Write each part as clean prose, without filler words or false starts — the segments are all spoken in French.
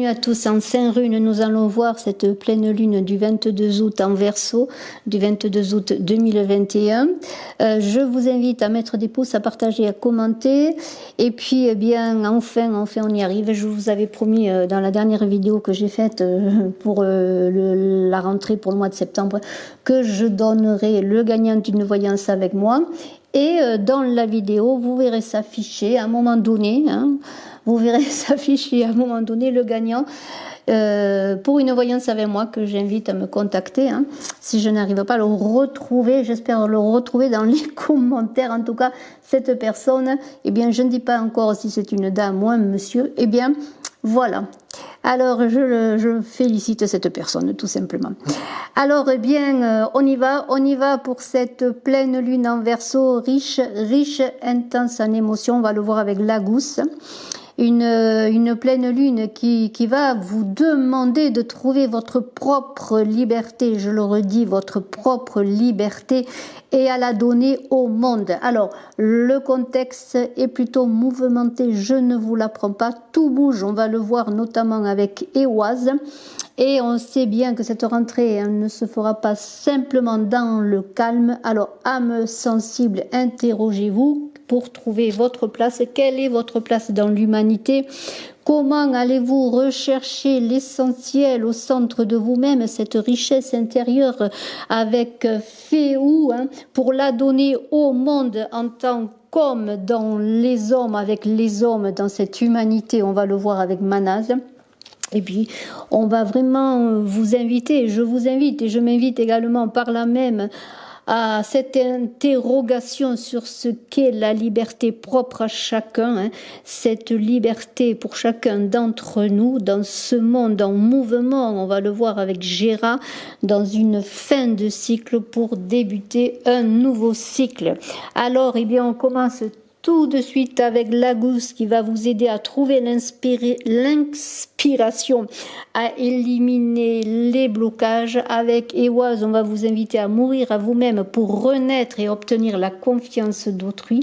bienvenue à tous en Saint-Rune. Nous allons voir cette pleine lune du 22 août en Verseau, du 22 août 2021. Je vous invite à mettre des pouces, à partager, à commenter. Et puis, eh bien, enfin, on y arrive. Je vous avais promis dans la dernière vidéo que j'ai faite pour la rentrée pour le mois de septembre que je donnerai le gagnant d'une voyance avec moi. Et dans la vidéo, vous verrez s'afficher à un moment donné, vous verrez s'afficher à un moment donné le gagnant pour une voyance avec moi que j'invite à me contacter. Si je n'arrive pas à le retrouver, j'espère le retrouver dans les commentaires. En tout cas, cette personne, eh bien, je ne dis pas encore si c'est une dame ou un monsieur. Eh bien, voilà. Alors, je félicite cette personne, tout simplement. Alors, eh bien, on y va pour cette pleine lune en Verseau, riche, intense en émotions. On va le voir avec la gousse. Une pleine lune qui va vous demander de trouver votre propre liberté, je le redis, votre propre liberté, et à la donner au monde. Alors, le contexte est plutôt mouvementé, je ne vous l'apprends pas, tout bouge, on va le voir notamment avec Éoise. Et on sait bien que cette rentrée ne se fera pas simplement dans le calme. Alors, âme sensible, interrogez-vous pour trouver votre place. Quelle est votre place dans l'humanité? Comment allez-vous rechercher l'essentiel au centre de vous-même, cette richesse intérieure avec Féou, pour la donner au monde en tant qu'homme dans les hommes, avec les hommes dans cette humanité? On va le voir avec Manaz. Et puis, on va vraiment vous inviter, je vous invite et je m'invite également par là même à cette interrogation sur ce qu'est la liberté propre à chacun, cette liberté pour chacun d'entre nous dans ce monde en mouvement. On va le voir avec Gérard dans une fin de cycle pour débuter un nouveau cycle. Alors, eh bien, on commence tout de suite avec la gousse qui va vous aider à trouver l'inspiration, à éliminer les blocages. Avec Éoise, on va vous inviter à mourir à vous-même pour renaître et obtenir la confiance d'autrui,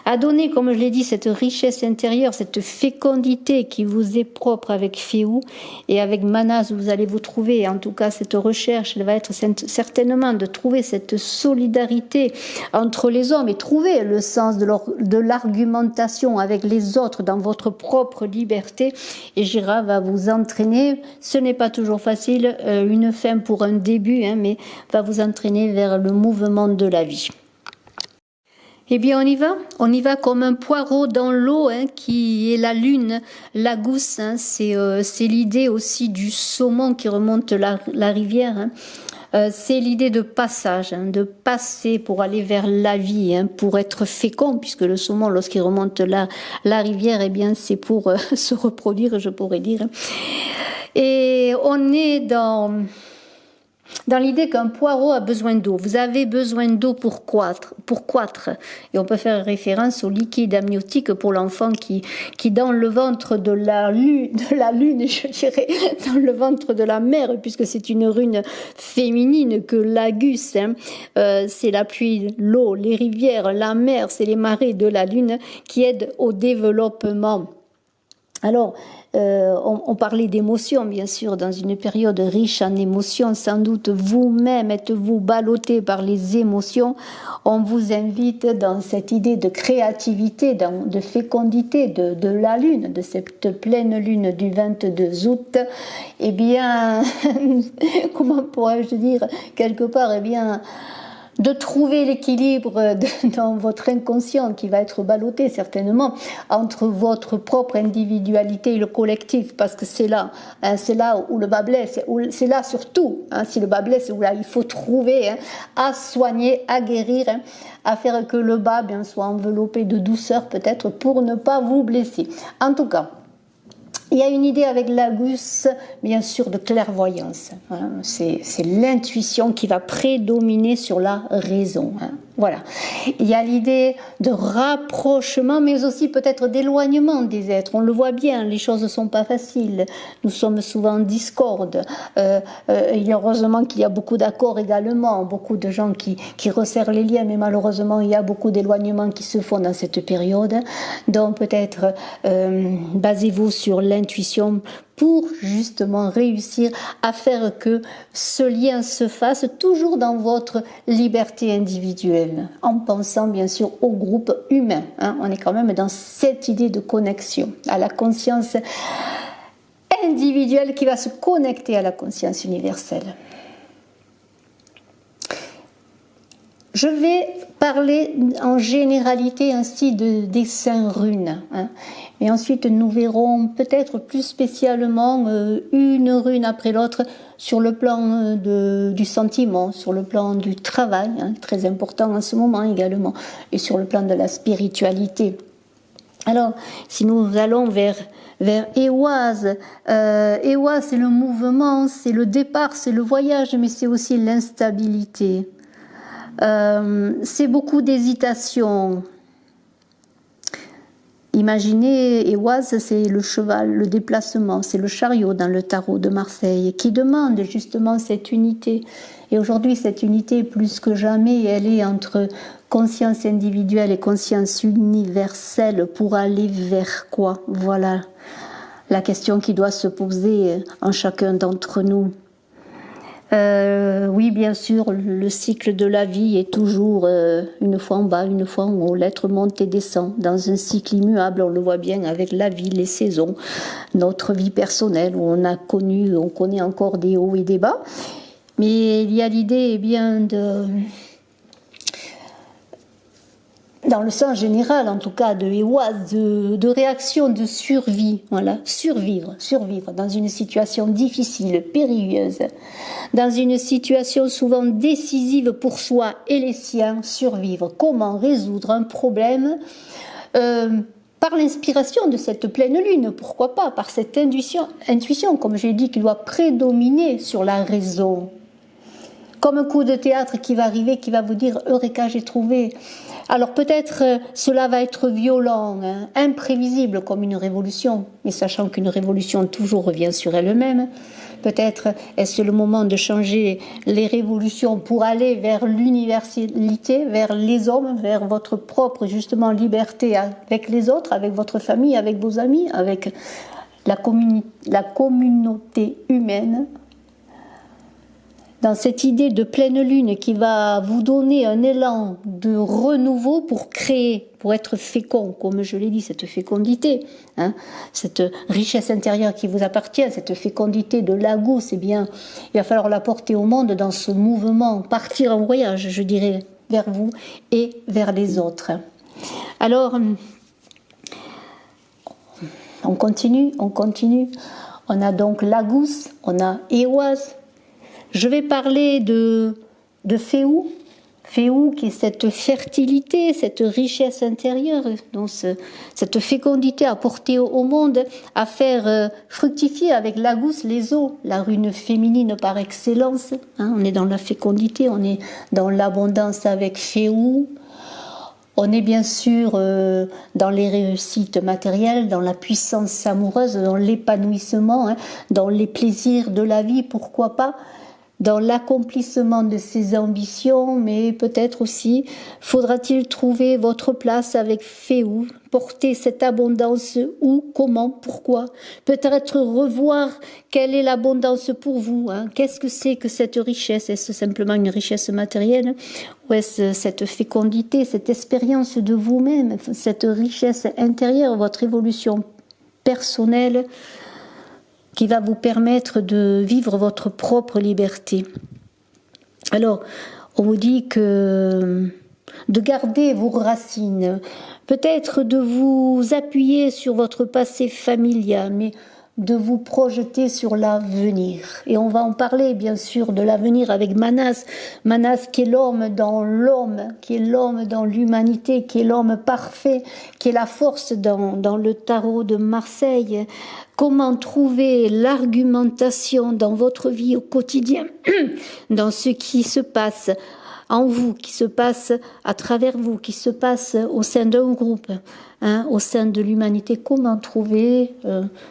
à donner, comme je l'ai dit, cette richesse intérieure, cette fécondité qui vous est propre avec Féou. Et avec Manaz, vous allez vous trouver, en tout cas cette recherche, elle va être certainement de trouver cette solidarité entre les hommes et trouver le sens de l'argumentation avec les autres dans votre propre liberté. Et Gérard va vous entraîner, ce n'est pas toujours facile, une fin pour un début, mais va vous entraîner vers le mouvement de la vie. Eh bien, on y va comme un poireau dans l'eau, qui est la lune, la gousse, c'est l'idée aussi du saumon qui remonte la rivière, c'est l'idée de passage, de passer pour aller vers la vie, pour être fécond, puisque le saumon, lorsqu'il remonte la rivière, eh bien, c'est pour se reproduire, je pourrais dire. Et on est dans l'idée qu'un poireau a besoin d'eau. Vous avez besoin d'eau pour croître. Et on peut faire référence au liquide amniotique pour l'enfant qui dans le ventre de la lune, je dirais, dans le ventre de la mère, puisque c'est une rune féminine que l'agus, c'est la pluie, l'eau, les rivières, la mer, c'est les marées de la lune qui aident au développement. Alors, on parlait d'émotions, bien sûr, dans une période riche en émotions. Sans doute, vous-même êtes-vous ballotté par les émotions. On vous invite dans cette idée de créativité, de fécondité de la lune, de cette pleine lune du 22 août. Eh bien, comment pourrais-je dire, quelque part, eh bien, de trouver l'équilibre dans votre inconscient qui va être ballotté certainement entre votre propre individualité et le collectif, parce que c'est là où le bas blesse, c'est là surtout, si le bas blesse, où là il faut trouver à soigner, à guérir, à faire que le bas bien soit enveloppé de douceur peut-être pour ne pas vous blesser. En tout cas, il y a une idée avec la gousse, bien sûr, de clairvoyance. C'est l'intuition qui va prédominer sur la raison. Voilà. Il y a l'idée de rapprochement, mais aussi peut-être d'éloignement des êtres. On le voit bien, les choses ne sont pas faciles. Nous sommes souvent en discorde. Heureusement qu'il y a beaucoup d'accords également, beaucoup de gens qui resserrent les liens, mais malheureusement, il y a beaucoup d'éloignements qui se font dans cette période. Donc peut-être basez-vous sur l'intuition pour justement réussir à faire que ce lien se fasse toujours dans votre liberté individuelle, en pensant bien sûr au groupe humain. On est quand même dans cette idée de connexion, à la conscience individuelle qui va se connecter à la conscience universelle. Je vais parler en généralité ainsi des 5 runes. Et ensuite, nous verrons peut-être plus spécialement une rune après l'autre sur le plan du sentiment, sur le plan du travail, très important en ce moment également, et sur le plan de la spiritualité. Alors, si nous allons vers Ehwaz, Ehwaz c'est le mouvement, c'est le départ, c'est le voyage, mais c'est aussi l'instabilité. C'est beaucoup d'hésitation. Imaginez, Ehwaz, c'est le cheval, le déplacement, c'est le chariot dans le tarot de Marseille qui demande justement cette unité. Et aujourd'hui, cette unité, plus que jamais, elle est entre conscience individuelle et conscience universelle pour aller vers quoi? Voilà la question qui doit se poser en chacun d'entre nous. Oui, bien sûr, le cycle de la vie est toujours une fois en bas, une fois en haut. L'être monte et descend dans un cycle immuable. On le voit bien avec la vie, les saisons, notre vie personnelle où on connaît encore des hauts et des bas. Mais il y a l'idée, bien dans le sens général, en tout cas, de Ehwaz, de réaction de survie. Voilà, survivre dans une situation difficile, périlleuse, dans une situation souvent décisive pour soi et les siens, survivre. Comment résoudre un problème par l'inspiration de cette pleine lune, pourquoi pas, par cette intuition, comme j'ai dit, qui doit prédominer sur la raison. Comme un coup de théâtre qui va arriver, qui va vous dire « Eureka, j'ai trouvé ». Alors peut-être cela va être violent, imprévisible comme une révolution, mais sachant qu'une révolution toujours revient sur elle-même. Peut-être est-ce le moment de changer les révolutions pour aller vers l'universalité, vers les hommes, vers votre propre justement liberté avec les autres, avec votre famille, avec vos amis, avec la communauté humaine. Dans cette idée de pleine lune qui va vous donner un élan de renouveau pour créer, pour être fécond, comme je l'ai dit, cette fécondité, cette richesse intérieure qui vous appartient, cette fécondité de Lagos, eh bien, il va falloir la porter au monde dans ce mouvement, partir en voyage, je dirais, vers vous et vers les autres. Alors, on continue. On a donc Lagos, on a Ehwaz. Je vais parler de Féou, qui est cette fertilité, cette richesse intérieure, donc cette fécondité à porter au monde, à faire fructifier avec Lagos les eaux, la rune féminine par excellence. On est dans la fécondité, on est dans l'abondance avec Féou. On est bien sûr dans les réussites matérielles, dans la puissance amoureuse, dans l'épanouissement, dans les plaisirs de la vie, pourquoi pas, dans l'accomplissement de ses ambitions, mais peut-être aussi faudra-t-il trouver votre place avec Féou, porter cette abondance où, comment, pourquoi, peut-être revoir quelle est l'abondance pour vous, qu'est-ce que c'est que cette richesse, est-ce simplement une richesse matérielle ou est-ce cette fécondité, cette expérience de vous-même, cette richesse intérieure, votre évolution personnelle qui va vous permettre de vivre votre propre liberté. Alors, on vous dit que de garder vos racines, peut-être de vous appuyer sur votre passé familial, mais de vous projeter sur l'avenir. Et on va en parler bien sûr de l'avenir avec Manas. Manas qui est l'homme, qui est l'homme dans l'humanité, qui est l'homme parfait, qui est la force dans le tarot de Marseille. Comment trouver l'argumentation dans votre vie au quotidien, dans ce qui se passe en vous, qui se passe à travers vous, qui se passe au sein d'un groupe, au sein de l'humanité. Comment trouver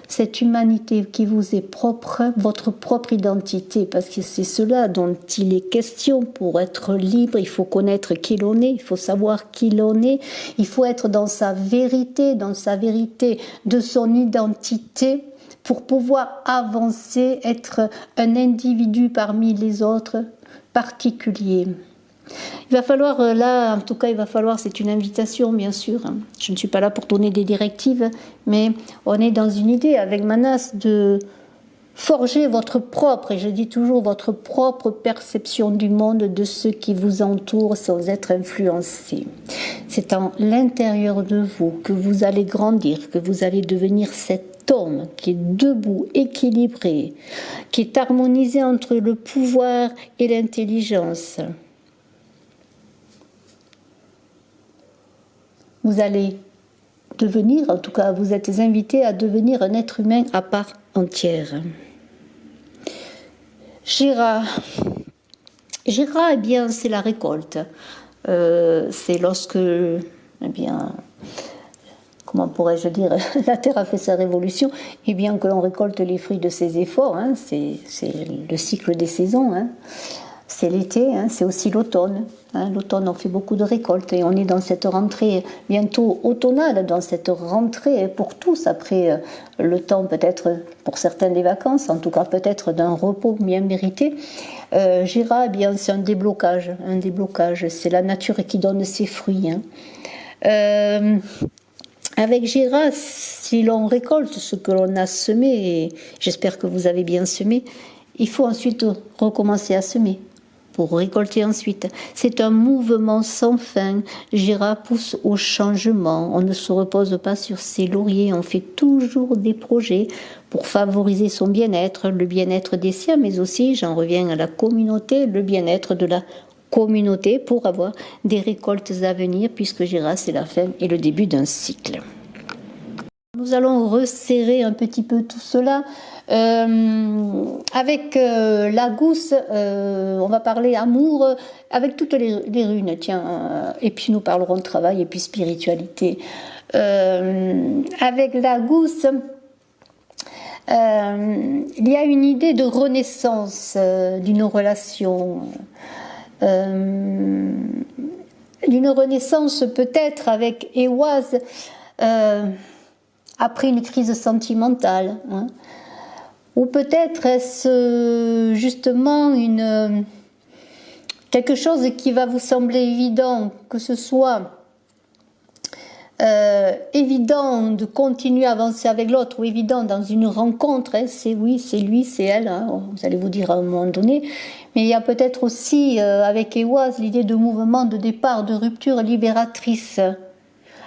cette humanité qui vous est propre, votre propre identité, parce que c'est cela dont il est question. Pour être libre, il faut connaître qui l'on est, il faut savoir qui l'on est, il faut être dans sa vérité de son identité, pour pouvoir avancer, être un individu parmi les autres particulier. Il va falloir, là, en tout cas, il va falloir, c'est une invitation, bien sûr. Je ne suis pas là pour donner des directives, mais on est dans une idée avec Manas de forger votre propre, et je dis toujours votre propre perception du monde, de ce qui vous entoure sans être influencé. C'est en l'intérieur de vous que vous allez grandir, que vous allez devenir cet homme qui est debout, équilibré, qui est harmonisé entre le pouvoir et l'intelligence. Vous allez devenir, en tout cas vous êtes invité à devenir un être humain à part entière. Gira, eh bien, c'est la récolte. C'est lorsque, eh bien, comment pourrais-je dire, la Terre a fait sa révolution, et bien que l'on récolte les fruits de ses efforts. Hein, c'est le cycle des saisons. Hein. C'est l'été, hein, c'est aussi l'automne. Hein. L'automne, on fait beaucoup de récoltes et on est dans cette rentrée bientôt automnale, dans cette rentrée pour tous, après le temps peut-être pour certains des vacances, en tout cas peut-être d'un repos bien mérité. Gira, eh bien, c'est un déblocage, c'est la nature qui donne ses fruits. Hein. Avec Gira, si l'on récolte ce que l'on a semé, et j'espère que vous avez bien semé, il faut ensuite recommencer à semer pour récolter ensuite. C'est un mouvement sans fin. Gira pousse au changement. On ne se repose pas sur ses lauriers. On fait toujours des projets pour favoriser son bien-être, le bien-être des siens, mais aussi, j'en reviens à la communauté, le bien-être de la communauté pour avoir des récoltes à venir, puisque Gira, c'est la fin et le début d'un cycle. Nous allons resserrer un petit peu tout cela. Avec la gousse, on va parler amour avec toutes les runes, tiens, et puis nous parlerons de travail et puis spiritualité. Avec la gousse, il y a une idée de renaissance d'une relation, d'une renaissance peut-être avec Ehwaz après une crise sentimentale. Hein. Ou peut-être est-ce justement quelque chose qui va vous sembler évident, que ce soit évident de continuer à avancer avec l'autre, ou évident dans une rencontre, hein, c'est oui, c'est lui, c'est elle, hein, vous allez vous dire à un moment donné, mais il y a peut-être aussi avec Ehwaz l'idée de mouvement, de départ, de rupture libératrice.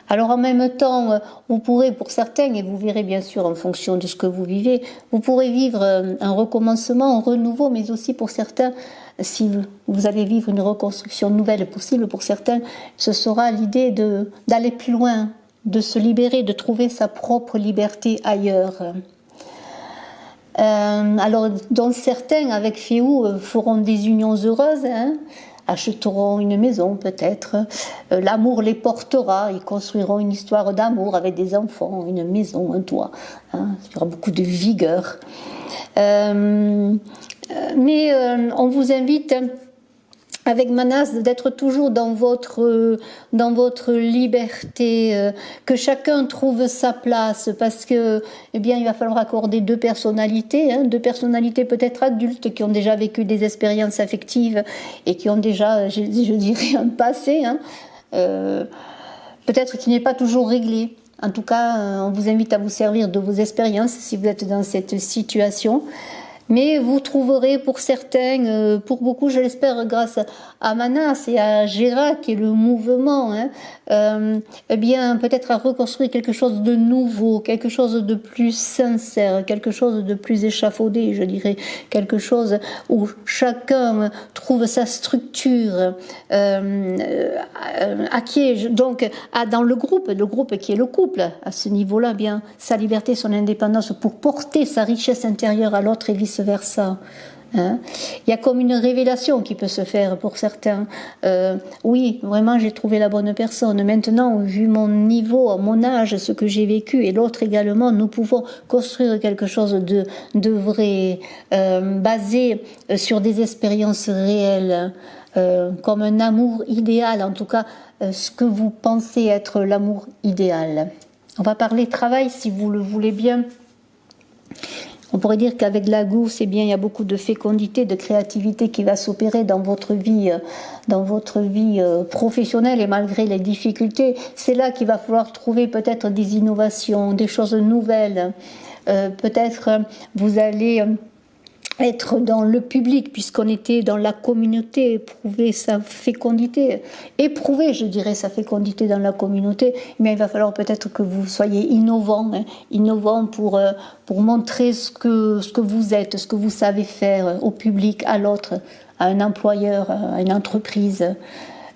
Alors en même temps, vous pourrez pour certains, et vous verrez bien sûr en fonction de ce que vous vivez, vous pourrez vivre un recommencement, un renouveau, mais aussi pour certains, si vous allez vivre une reconstruction nouvelle possible, pour certains, ce sera l'idée d'aller plus loin, de se libérer, de trouver sa propre liberté ailleurs. Alors, dont certains, avec Féou, feront des unions heureuses, hein, achèteront une maison peut-être, l'amour les portera, ils construiront une histoire d'amour avec des enfants, une maison, un toit, hein, il y aura beaucoup de vigueur. Mais on vous invite avec Manas d'être toujours dans votre liberté, que chacun trouve sa place, parce que eh bien il va falloir accorder deux personnalités, hein, deux personnalités peut-être adultes qui ont déjà vécu des expériences affectives et qui ont déjà, je dirais, un passé, hein, peut-être qui n'est pas toujours réglé. En tout cas, on vous invite à vous servir de vos expériences si vous êtes dans cette situation. Mais vous trouverez pour certains, pour beaucoup, je l'espère, grâce à Manas et à Gira, qui est le mouvement, hein, eh bien, peut-être à reconstruire quelque chose de nouveau, quelque chose de plus sincère, quelque chose de plus échafaudé, je dirais, quelque chose où chacun trouve sa structure, acquiert donc dans le groupe qui est le couple, à ce niveau-là, bien, sa liberté, son indépendance pour porter sa richesse intérieure à l'autre et vice-versa. Hein. Il y a comme une révélation qui peut se faire pour certains. Oui, vraiment, j'ai trouvé la bonne personne. Maintenant, vu mon niveau, mon âge, ce que j'ai vécu, et l'autre également, nous pouvons construire quelque chose de vrai, basé sur des expériences réelles, comme un amour idéal, en tout cas, ce que vous pensez être l'amour idéal. On va parler travail, si vous le voulez bien. On pourrait dire qu'avec la gousse, eh bien, il y a beaucoup de fécondité, de créativité qui va s'opérer dans votre vie professionnelle, et malgré les difficultés, c'est là qu'il va falloir trouver peut-être des innovations, des choses nouvelles. Peut-être vous allez être dans le public, puisqu'on était dans la communauté, éprouver sa fécondité, je dirais, sa fécondité dans la communauté, mais il va falloir peut-être que vous soyez innovant pour montrer ce que vous êtes, ce que vous savez faire au public, à l'autre, à un employeur, à une entreprise.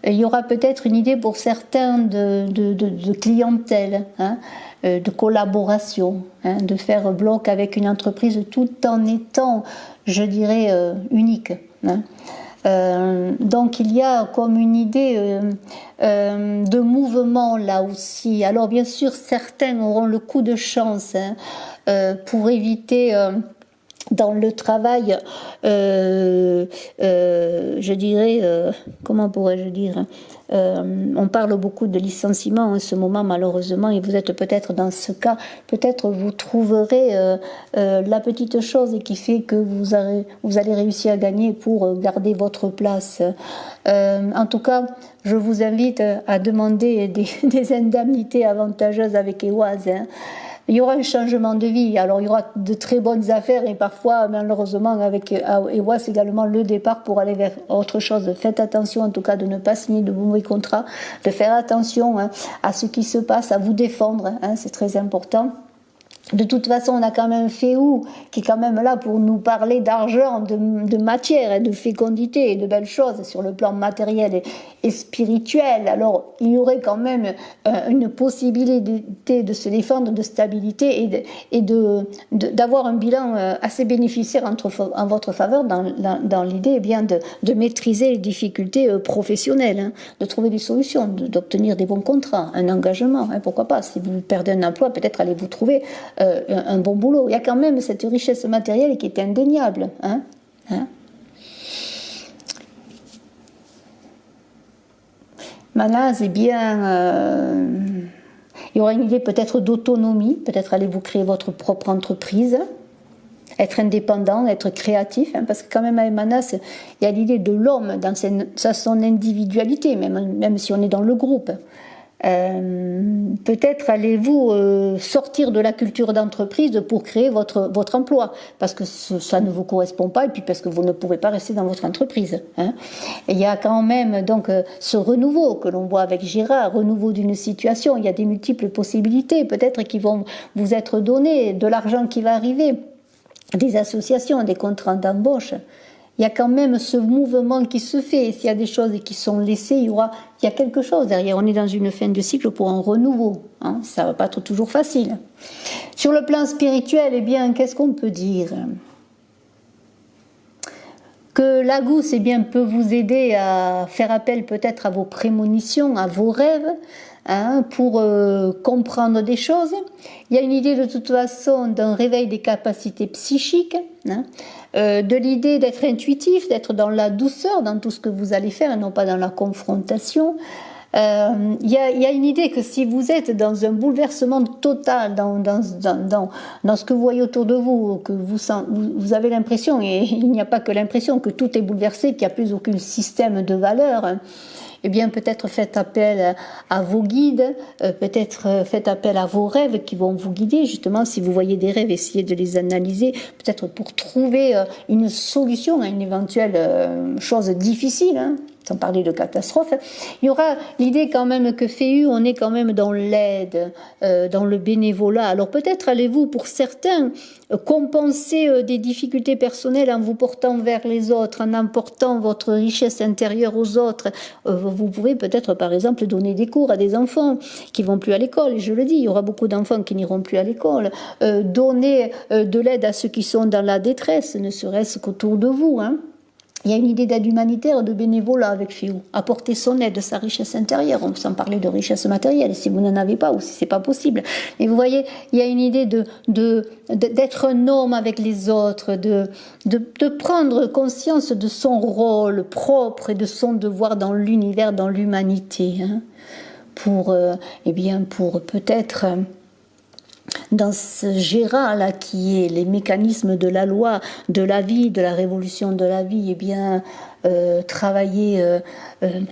Il y aura peut-être une idée pour certains de clientèle, de collaboration, de faire bloc avec une entreprise tout en étant, je dirais, unique. Donc il y a comme une idée de mouvement là aussi. Alors bien sûr, certains auront le coup de chance pour éviter... dans le travail, je dirais, comment pourrais-je dire, on parle beaucoup de licenciement en ce moment malheureusement, et vous êtes peut-être dans ce cas, peut-être vous trouverez la petite chose qui fait que vous allez réussir à gagner pour garder votre place. En tout cas, je vous invite à demander des indemnités avantageuses avec Ehwaz. Il y aura un changement de vie, alors il y aura de très bonnes affaires, et parfois malheureusement avec Ehwaz c'est également le départ pour aller vers autre chose. Faites attention en tout cas de ne pas signer de mauvais contrats, de faire attention à ce qui se passe, à vous défendre, c'est très important. De toute façon, on a quand même Féou qui est quand même là pour nous parler d'argent, de matière et de fécondité et de belles choses sur le plan matériel et spirituel. Alors, il y aurait quand même une possibilité de se défendre, de stabilité et d'avoir un bilan assez bénéficiaire en votre faveur dans l'idée eh bien de maîtriser les difficultés professionnelles, de trouver des solutions, d'obtenir des bons contrats, un engagement, pourquoi pas. Si vous perdez un emploi, peut-être allez-vous trouver un bon boulot. Il y a quand même cette richesse matérielle qui est indéniable. Manaz, eh bien, il y aura une idée peut-être d'autonomie, peut-être allez-vous créer votre propre entreprise, être indépendant, être créatif, parce que quand même avec Manaz, il y a l'idée de l'homme dans son individualité, même si on est dans le groupe. Peut-être allez-vous sortir de la culture d'entreprise pour créer votre emploi, parce que ça ne vous correspond pas, et puis parce que vous ne pouvez pas rester dans votre entreprise. Et il y a quand même donc ce renouveau que l'on voit avec Gérard, renouveau d'une situation. Il y a des multiples possibilités, peut-être qui vont vous être données, de l'argent qui va arriver, des associations, des contrats d'embauche. Il y a quand même ce mouvement qui se fait. S'il y a des choses qui sont laissées, il y a quelque chose derrière. On est dans une fin de cycle pour un renouveau. Ça ne va pas être toujours facile. Sur le plan spirituel, eh bien, qu'est-ce qu'on peut dire ? Que la gousse eh bien, peut vous aider à faire appel peut-être à vos prémonitions, à vos rêves, pour comprendre des choses. Il y a une idée de toute façon d'un réveil des capacités psychiques, de l'idée d'être intuitif, d'être dans la douceur dans tout ce que vous allez faire et non pas dans la confrontation. Il y a une idée que si vous êtes dans un bouleversement total dans ce que vous voyez autour de vous, que vous avez l'impression, et il n'y a pas que l'impression, que tout est bouleversé, qu'il n'y a plus aucun système de valeurs, eh bien peut-être faites appel à vos guides, peut-être faites appel à vos rêves qui vont vous guider. Justement, si vous voyez des rêves, essayez de les analyser, peut-être pour trouver une solution à une éventuelle chose difficile, sans parler de catastrophe. Il y aura l'idée quand même que Féu, on est quand même dans l'aide, dans le bénévolat. Alors peut-être allez-vous, pour certains, compenser des difficultés personnelles en vous portant vers les autres, en apportant votre richesse intérieure aux autres. Vous pouvez peut-être, par exemple, donner des cours à des enfants qui vont plus à l'école. Et je le dis, il y aura beaucoup d'enfants qui n'iront plus à l'école. Donner de l'aide à ceux qui sont dans la détresse, ne serait-ce qu'autour de vous, Il y a une idée d'aide humanitaire, de bénévolat avec Féou. Apporter son aide, sa richesse intérieure, sans parler de richesse matérielle, si vous n'en avez pas ou si c'est pas possible. Et vous voyez, il y a une idée d'être un homme avec les autres, de prendre conscience de son rôle propre et de son devoir dans l'univers, dans l'humanité, pour peut-être dans ce Gera là qui est les mécanismes de la loi, de la vie, de la révolution de la vie, et bien travailler,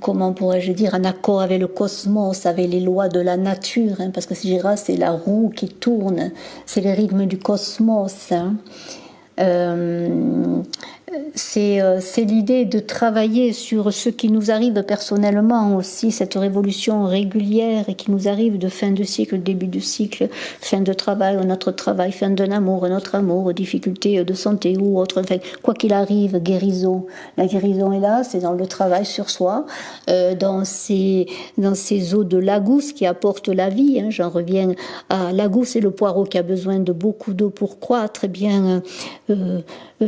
comment pourrais-je dire, en accord avec le cosmos, avec les lois de la nature, hein, parce que Gera c'est la roue qui tourne, c'est les rythmes du cosmos. Hein. C'est l'idée de travailler sur ce qui nous arrive personnellement aussi, cette révolution régulière et qui nous arrive de fin de cycle, début de cycle, fin de travail, notre travail, fin d'un amour, notre amour, difficulté de santé ou autre, enfin, quoi qu'il arrive, guérison. La guérison est là, c'est dans le travail sur soi, dans ces eaux de Lagousse qui apportent la vie. Hein, j'en reviens à Lagousse et le poireau qui a besoin de beaucoup d'eau pour croître. Eh bien,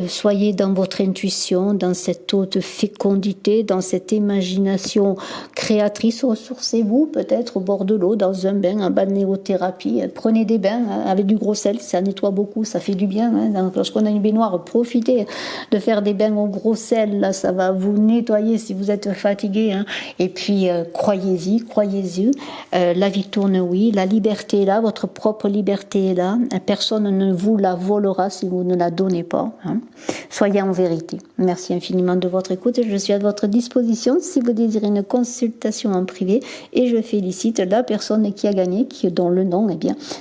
soyez dans votre intuition, dans cette haute fécondité, dans cette imagination créatrice. Ressourcez-vous peut-être au bord de l'eau, dans un bain, en balnéothérapie. Prenez des bains avec du gros sel, ça nettoie beaucoup, ça fait du bien. Hein. Lorsqu'on a une baignoire, profitez de faire des bains au gros sel, là, ça va vous nettoyer si vous êtes fatigué. Hein. Et puis, croyez-y. La vie tourne, oui. La liberté est là, votre propre liberté est là. Personne ne vous la volera si vous ne la donnez pas. Hein. Soyez en vérité. Merci infiniment de votre écoute. Je suis à votre disposition si vous désirez une consultation en privé, et je félicite la personne qui a gagné, dont le nom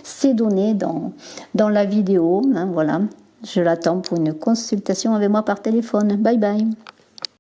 c'est donné dans la vidéo. Hein, voilà. Je l'attends pour une consultation avec moi par téléphone. Bye bye.